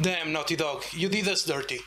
Damn, Naughty Dog, you did us dirty.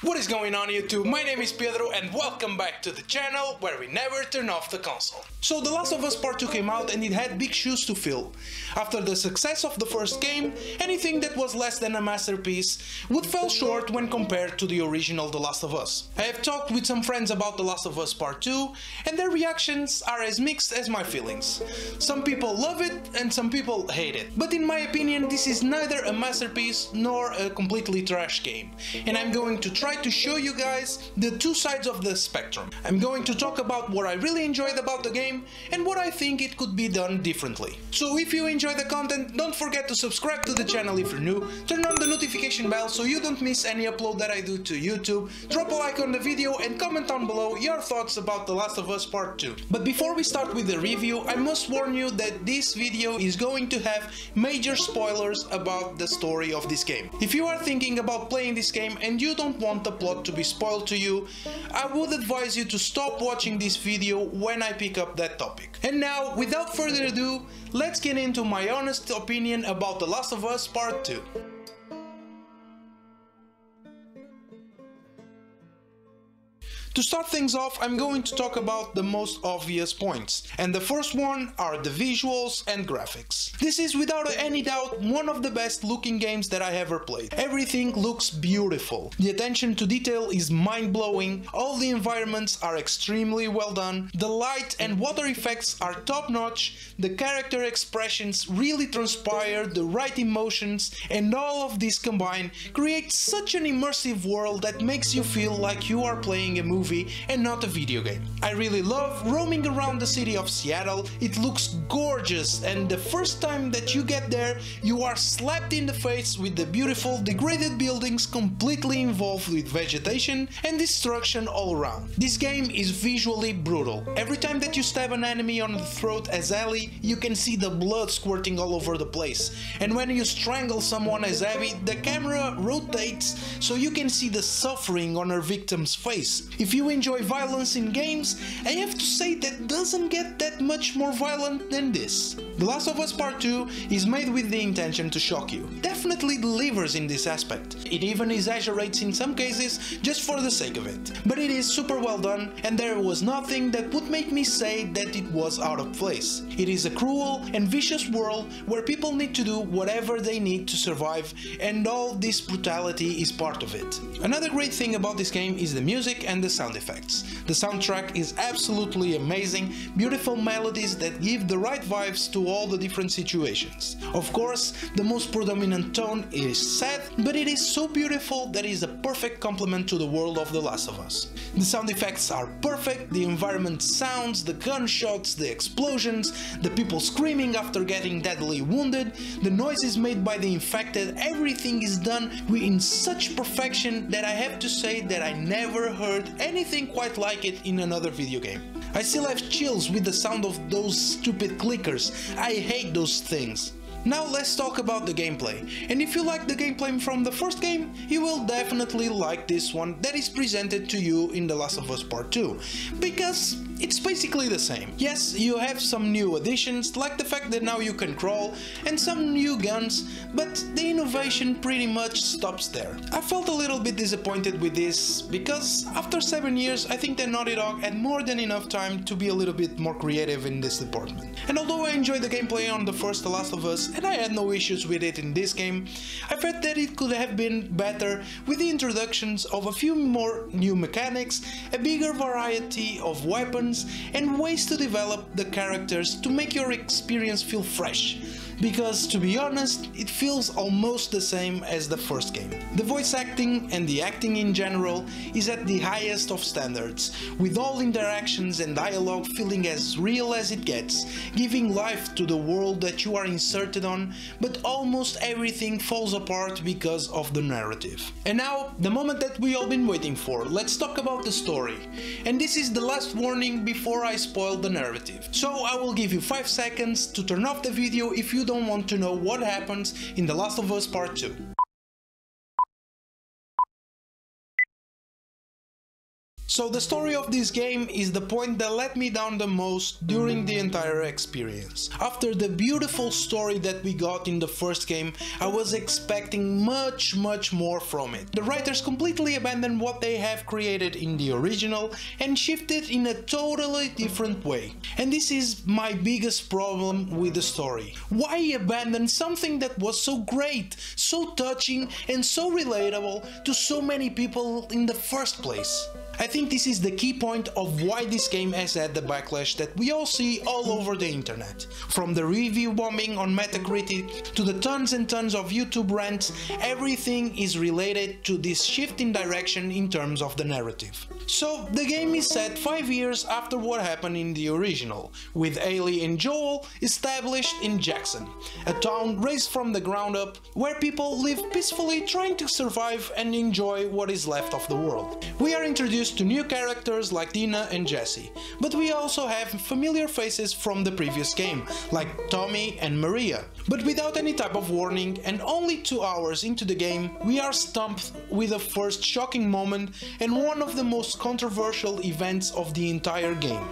What is going on YouTube? My name is Pedro and welcome back to the channel where we never turn off the console. So The Last of Us Part 2 came out and it had big shoes to fill. After the success of the first game, anything that was less than a masterpiece would fall short when compared to the original The Last of Us. I have talked with some friends about The Last of Us Part 2 and their reactions are as mixed as my feelings. Some people love it and some people hate it. But in my opinion this is neither a masterpiece nor a completely trash game. And I'm going to try to show you guys the two sides of the spectrum. I'm going to talk about what I really enjoyed about the game and what I think it could be done differently. So if you enjoy the content, don't forget to subscribe to the channel if you're new, turn on the notification bell so you don't miss any upload that I do to YouTube, drop a like on the video and comment down below your thoughts about The Last of Us Part 2. But before we start with the review, I must warn you that this video is going to have major spoilers about the story of this game. If you are thinking about playing this game and you don't want the plot to be spoiled to you, I would advise you to stop watching this video when I pick up that topic. And now, without further ado, let's get into my honest opinion about The Last of Us Part 2. To start things off, I'm going to talk about the most obvious points, and the first one are the visuals and graphics. This is without any doubt one of the best looking games that I ever played. Everything looks beautiful, the attention to detail is mind-blowing, all the environments are extremely well done, the light and water effects are top-notch, the character expressions really transpire the right emotions, and all of this combined creates such an immersive world that makes you feel like you are playing a movie and not a video game. I really love roaming around the city of Seattle. It looks gorgeous and the first time that you get there you are slapped in the face with the beautiful degraded buildings completely involved with vegetation and destruction all around. This game is visually brutal. Every time that you stab an enemy on the throat as Ellie, you can see the blood squirting all over the place, and when you strangle someone as Abby, the camera rotates so you can see the suffering on her victim's face. If you enjoy violence in games, I have to say that doesn't get that much more violent than this. The Last of Us Part 2 is made with the intention to shock you. Definitely delivers in this aspect. It even exaggerates in some cases just for the sake of it. But it is super well done and there was nothing that would make me say that it was out of place. It is a cruel and vicious world where people need to do whatever they need to survive and all this brutality is part of it. Another great thing about this game is the music and the sound effects. The soundtrack is absolutely amazing, beautiful melodies that give the right vibes to all the different situations. Of course, the most predominant tone is sad, but it is so beautiful that it is a perfect complement to the world of The Last of Us. The sound effects are perfect, the environment sounds, the gunshots, the explosions, the people screaming after getting deadly wounded, the noises made by the infected, everything is done in such perfection that I have to say that I never heard anything quite like it in another video game. I still have chills with the sound of those stupid clickers. I hate those things. Now let's talk about the gameplay, and if you like the gameplay from the first game, you will definitely like this one that is presented to you in The Last of Us Part 2, because it's basically the same. Yes, you have some new additions, like the fact that now you can crawl, and some new guns, but the innovation pretty much stops there. I felt a little bit disappointed with this, because after 7 years I think that Naughty Dog had more than enough time to be a little bit more creative in this department. And although I enjoyed the gameplay on the first The Last of Us, and I had no issues with it in this game, I felt that it could have been better with the introductions of a few more new mechanics, a bigger variety of weapons, and ways to develop the characters to make your experience feel fresh. Because, to be honest, it feels almost the same as the first game. The voice acting and the acting in general is at the highest of standards, with all interactions and dialogue feeling as real as it gets, giving life to the world that you are inserted on, but almost everything falls apart because of the narrative. And now, the moment that we all been waiting for, let's talk about the story. And this is the last warning before I spoil the narrative. So I will give you 5 seconds to turn off the video if you don't want to know what happens in The Last of Us Part 2. So the story of this game is the point that let me down the most during the entire experience. After the beautiful story that we got in the first game, I was expecting much more from it. The writers completely abandoned what they have created in the original and shifted in a totally different way. And this is my biggest problem with the story. Why abandon something that was so great, so touching and so relatable to so many people in the first place? I think this is the key point of why this game has had the backlash that we all see all over the internet. From the review bombing on Metacritic to the tons and tons of YouTube rants, everything is related to this shift in direction in terms of the narrative. So the game is set 5 years after what happened in the original, with Ellie and Joel established in Jackson, a town raised from the ground up where people live peacefully trying to survive and enjoy what is left of the world. We are introduced to new characters like Dina and Jesse, but we also have familiar faces from the previous game, like Tommy and Maria. But without any type of warning and only 2 hours into the game, we are stumped with the first shocking moment and one of the most controversial events of the entire game: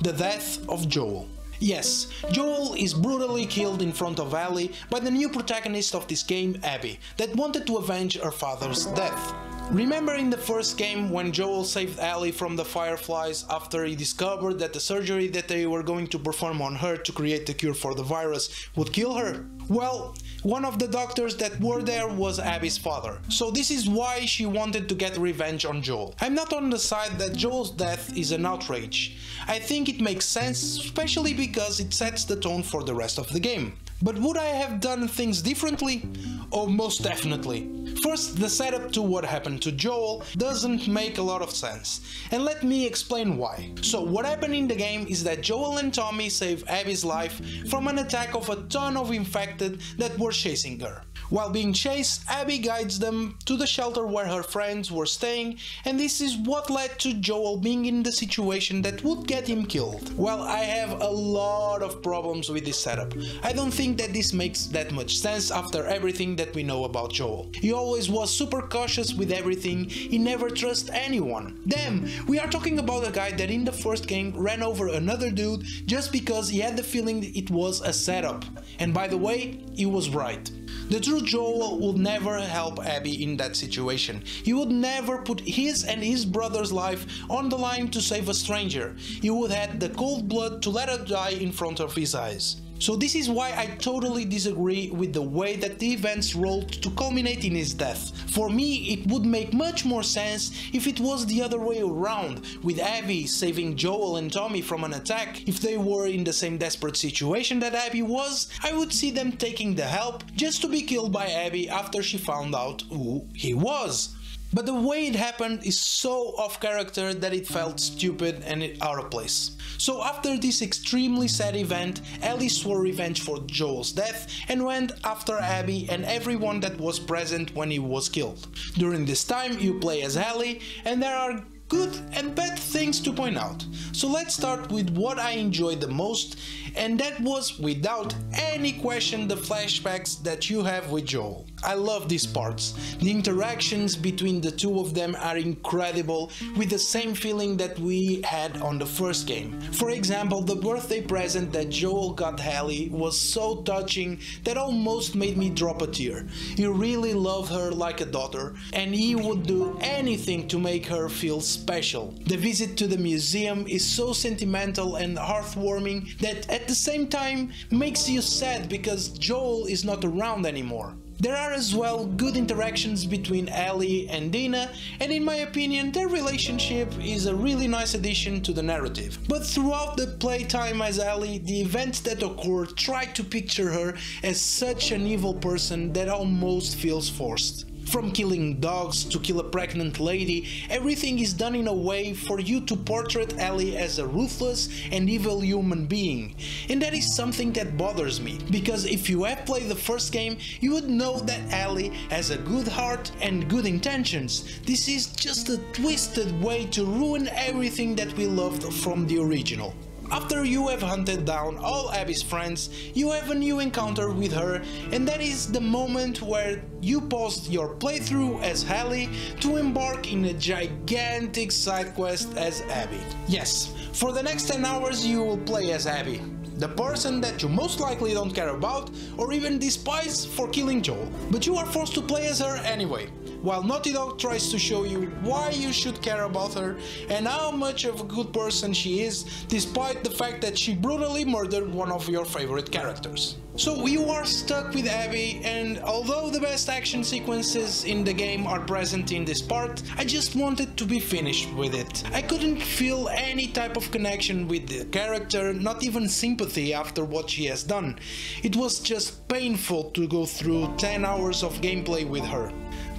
the death of Joel. Yes, Joel is brutally killed in front of Ellie by the new protagonist of this game, Abby, that wanted to avenge her father's death. Remember in the first game when Joel saved Ellie from the Fireflies after he discovered that the surgery that they were going to perform on her to create the cure for the virus would kill her? Well, one of the doctors that were there was Abby's father, so this is why she wanted to get revenge on Joel. I'm not on the side that Joel's death is an outrage. I think it makes sense, especially because it sets the tone for the rest of the game. But would I have done things differently? Oh, most definitely. First, the setup to what happened to Joel doesn't make a lot of sense, and let me explain why. So what happened in the game is that Joel and Tommy save Abby's life from an attack of a ton of infected that were chasing her. While being chased, Abby guides them to the shelter where her friends were staying, and this is what led to Joel being in the situation that would get him killed. Well, I have a lot of problems with this setup. I don't think that this makes that much sense after everything that we know about Joel. He always was super cautious with everything, he never trusted anyone. Damn, we are talking about a guy that in the first game ran over another dude just because he had the feeling it was a setup. And by the way, he was right. The true Joel would never help Abby in that situation. He would never put his and his brother's life on the line to save a stranger. He would have the cold blood to let her die in front of his eyes. So this is why I totally disagree with the way that the events rolled to culminate in his death. For me, it would make much more sense if it was the other way around, with Abby saving Joel and Tommy from an attack. If they were in the same desperate situation that Abby was, I would see them taking the help just to be killed by Abby after she found out who he was. But the way it happened is so off character that it felt stupid and out of place. So after this extremely sad event, Ellie swore revenge for Joel's death and went after Abby and everyone that was present when he was killed. During this time you play as Ellie, and there are good and bad things to point out. So let's start with what I enjoyed the most, and that was without any question the flashbacks that you have with Joel. I love these parts. The interactions between the two of them are incredible, with the same feeling that we had on the first game. For example, the birthday present that Joel got Ellie was so touching that almost made me drop a tear. He really loved her like a daughter, and he would do anything to make her feel special. The visit to the museum is so sentimental and heartwarming that at the same time makes you sad because Joel is not around anymore. There are as well good interactions between Ellie and Dina, and in my opinion their relationship is a really nice addition to the narrative. But throughout the playtime as Ellie, the events that occur try to picture her as such an evil person that almost feels forced. From killing dogs to kill a pregnant lady, everything is done in a way for you to portray Ellie as a ruthless and evil human being. And that is something that bothers me, because if you have played the first game, you would know that Ellie has a good heart and good intentions. This is just a twisted way to ruin everything that we loved from the original. After you have hunted down all Abby's friends, you have a new encounter with her, and that is the moment where you pause your playthrough as Ellie to embark in a gigantic side quest as Abby. Yes, for the next 10 hours you will play as Abby, the person that you most likely don't care about or even despise for killing Joel. But you are forced to play as her anyway, while Naughty Dog tries to show you why you should care about her and how much of a good person she is, despite the fact that she brutally murdered one of your favorite characters. So you are stuck with Abby, and although the best action sequences in the game are present in this part, I just wanted to be finished with it. I couldn't feel any type of connection with the character, not even sympathy after what she has done. It was just painful to go through 10 hours of gameplay with her.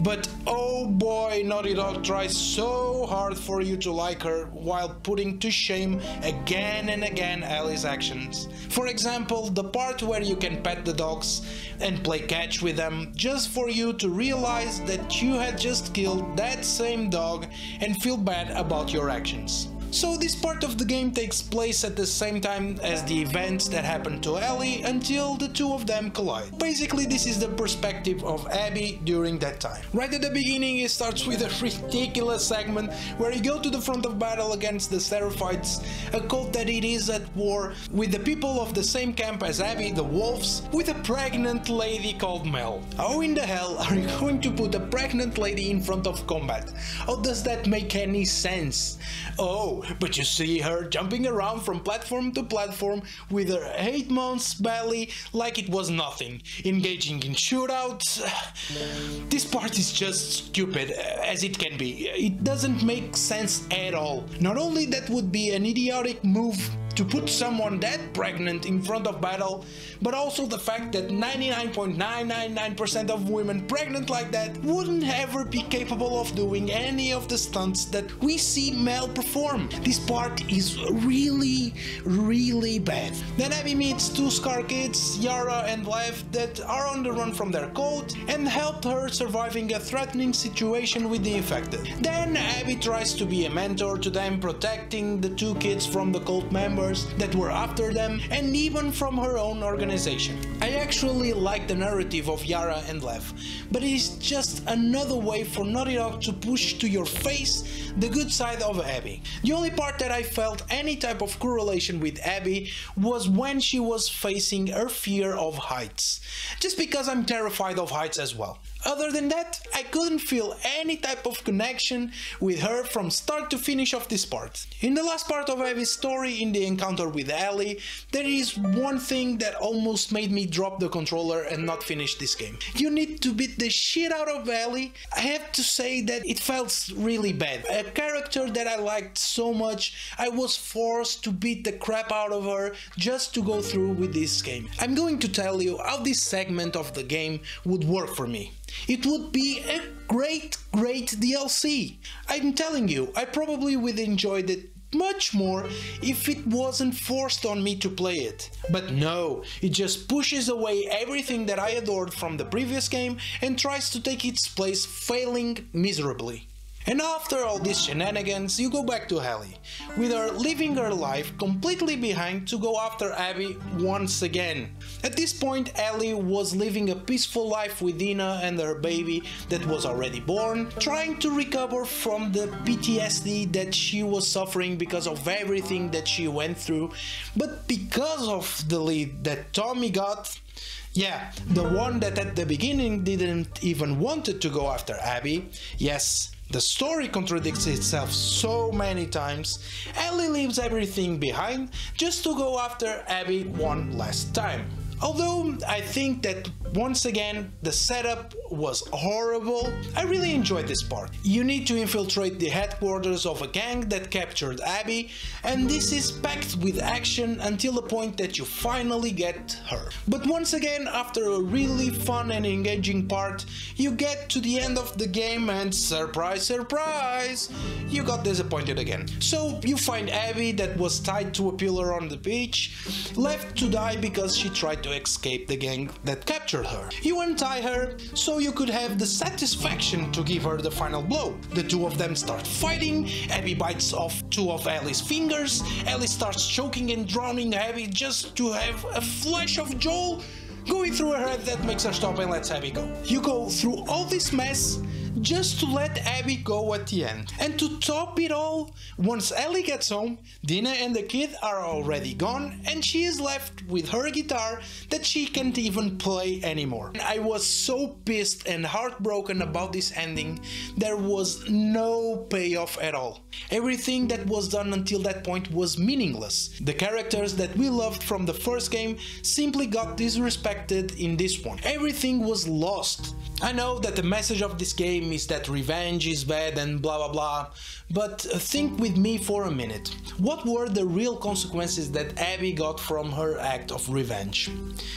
But oh boy, Naughty Dog tries so hard for you to like her while putting to shame again and again Ellie's actions. For example, the part where you can pet the dogs and play catch with them just for you to realize that you had just killed that same dog and feel bad about your actions. So this part of the game takes place at the same time as the events that happen to Ellie until the two of them collide. Basically, this is the perspective of Abby during that time. Right at the beginning it starts with a ridiculous segment where you go to the front of battle against the Seraphites, a cult that it is at war with the people of the same camp as Abby, the Wolves, with a pregnant lady called Mel. How in the hell are you going to put a pregnant lady in front of combat? How does that make any sense? Oh, but you see her jumping around from platform to platform with her 8 months belly like it was nothing, engaging in shootouts. This part is just stupid as it can be. It doesn't make sense at all. Not only that would be an idiotic move to put someone that pregnant in front of battle, but also the fact that 99.999% of women pregnant like that wouldn't ever be capable of doing any of the stunts that we see Mel perform. This part is really bad. Then Abby meets two Scar kids, Yara and Lev, that are on the run from their cult and help her surviving a threatening situation with the infected. Then Abby tries to be a mentor to them, protecting the two kids from the cult members that were after them and even from her own organization. I actually like the narrative of Yara and Lev, but it is just another way for Naughty Dog to push to your face the good side of Abby. The only part that I felt any type of correlation with Abby was when she was facing her fear of heights, just because I'm terrified of heights as well. Other than that, I couldn't feel any type of connection with her from start to finish of this part. In the last part of Abby's story, in the encounter with Ellie, there is one thing that almost made me drop the controller and not finish this game. You need to beat the shit out of Ellie. I have to say that it felt really bad. A character that I liked so much, I was forced to beat the crap out of her just to go through with this game. I'm going to tell you how this segment of the game would work for me. It would be a great DLC. I'm telling you, I probably would enjoy it much more if it wasn't forced on me to play it. But no, it just pushes away everything that I adored from the previous game and tries to take its place, failing miserably. And after all these shenanigans, you go back to Ellie, with her living her life completely behind to go after Abby once again. At this point, Ellie was living a peaceful life with Dina and her baby that was already born, trying to recover from the PTSD that she was suffering because of everything that she went through, but because of the lead that Tommy got, yeah, the one that at the beginning didn't even wanted to go after Abby, yes, the story contradicts itself so many times. Ellie leaves everything behind just to go after Abby one last time. Although I think that once again the setup was horrible, I really enjoyed this part. You need to infiltrate the headquarters of a gang that captured Abby, and this is packed with action until the point that you finally get her. But once again, after a really fun and engaging part, you get to the end of the game and surprise, surprise, you got disappointed again. So you find Abby that was tied to a pillar on the beach, left to die because she tried to to escape the gang that captured her. You untie her so you could have the satisfaction to give her the final blow. The two of them start fighting, Abby bites off two of Ellie's fingers, Ellie starts choking and drowning Abby just to have a flash of Joel going through her head that makes her stop and lets Abby go. You go through all this mess just to let Abby go at the end. And to top it all, once Ellie gets home, Dina and the kid are already gone and she is left with her guitar that she can't even play anymore. I was so pissed and heartbroken about this ending. There was no payoff at all. Everything that was done until that point was meaningless. The characters that we loved from the first game simply got disrespected in this one. Everything was lost. I know that the message of this game is that revenge is bad and blah blah blah, but think with me for a minute. What were the real consequences that Abby got from her act of revenge?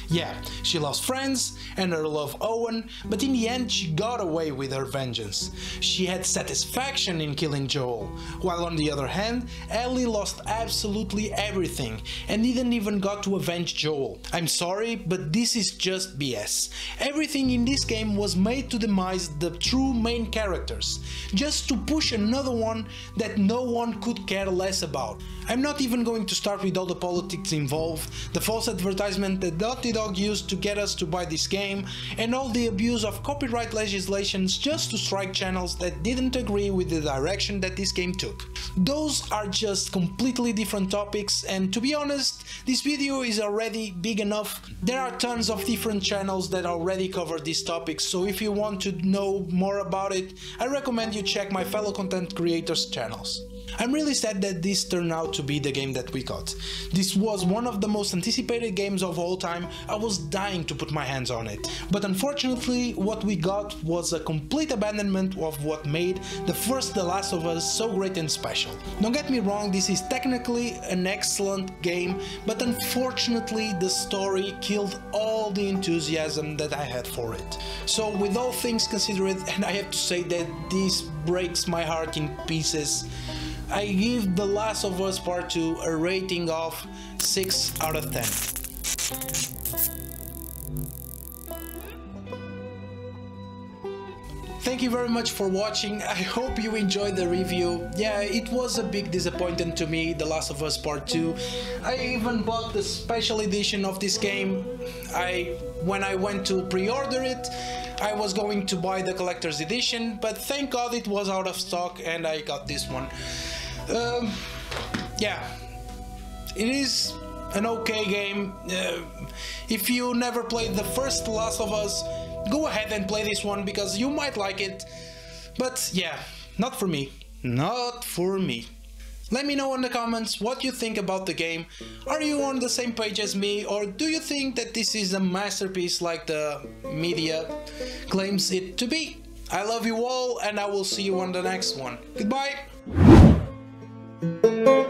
Yeah, she lost friends and her love Owen, but in the end she got away with her vengeance. She had satisfaction in killing Joel, while on the other hand, Ellie lost absolutely everything and didn't even got to avenge Joel. I'm sorry, but this is just BS. Everything in this game was made to demise the true main characters, just to push another one that no one could care less about. I'm not even going to start with all the politics involved, the false advertisement that Naughty Dog used to get us to buy this game, and all the abuse of copyright legislations just to strike channels that didn't agree with the direction that this game took. Those are just completely different topics, and to be honest, this video is already big enough. There are tons of different channels that already cover these topics, so if you want to know more about it, I recommend you check my fellow content creators' channels. I'm really sad that this turned out to be the game that we got. This was one of the most anticipated games of all time. I was dying to put my hands on it. But unfortunately, what we got was a complete abandonment of what made the first The Last of Us so great and special. Don't get me wrong, this is technically an excellent game, but unfortunately the story killed all the enthusiasm that I had for it. So with all things considered, and I have to say that this breaks my heart in pieces, I give The Last of Us Part 2 a rating of 6 out of 10. Thank you very much for watching. I hope you enjoyed the review. Yeah, it was a big disappointment to me, The Last of Us Part 2. I even bought the special edition of this game. When I went to pre-order it, I was going to buy the collector's edition, but thank God it was out of stock and I got this one. Yeah, it is an okay game. If you never played the first Last of Us, go ahead and play this one because you might like it. But yeah, not for me. Not for me. Let me know in the comments what you think about the game. Are you on the same page as me, or do you think that this is a masterpiece like the media claims it to be? I love you all, and I will see you on the next one. Goodbye! Thank you.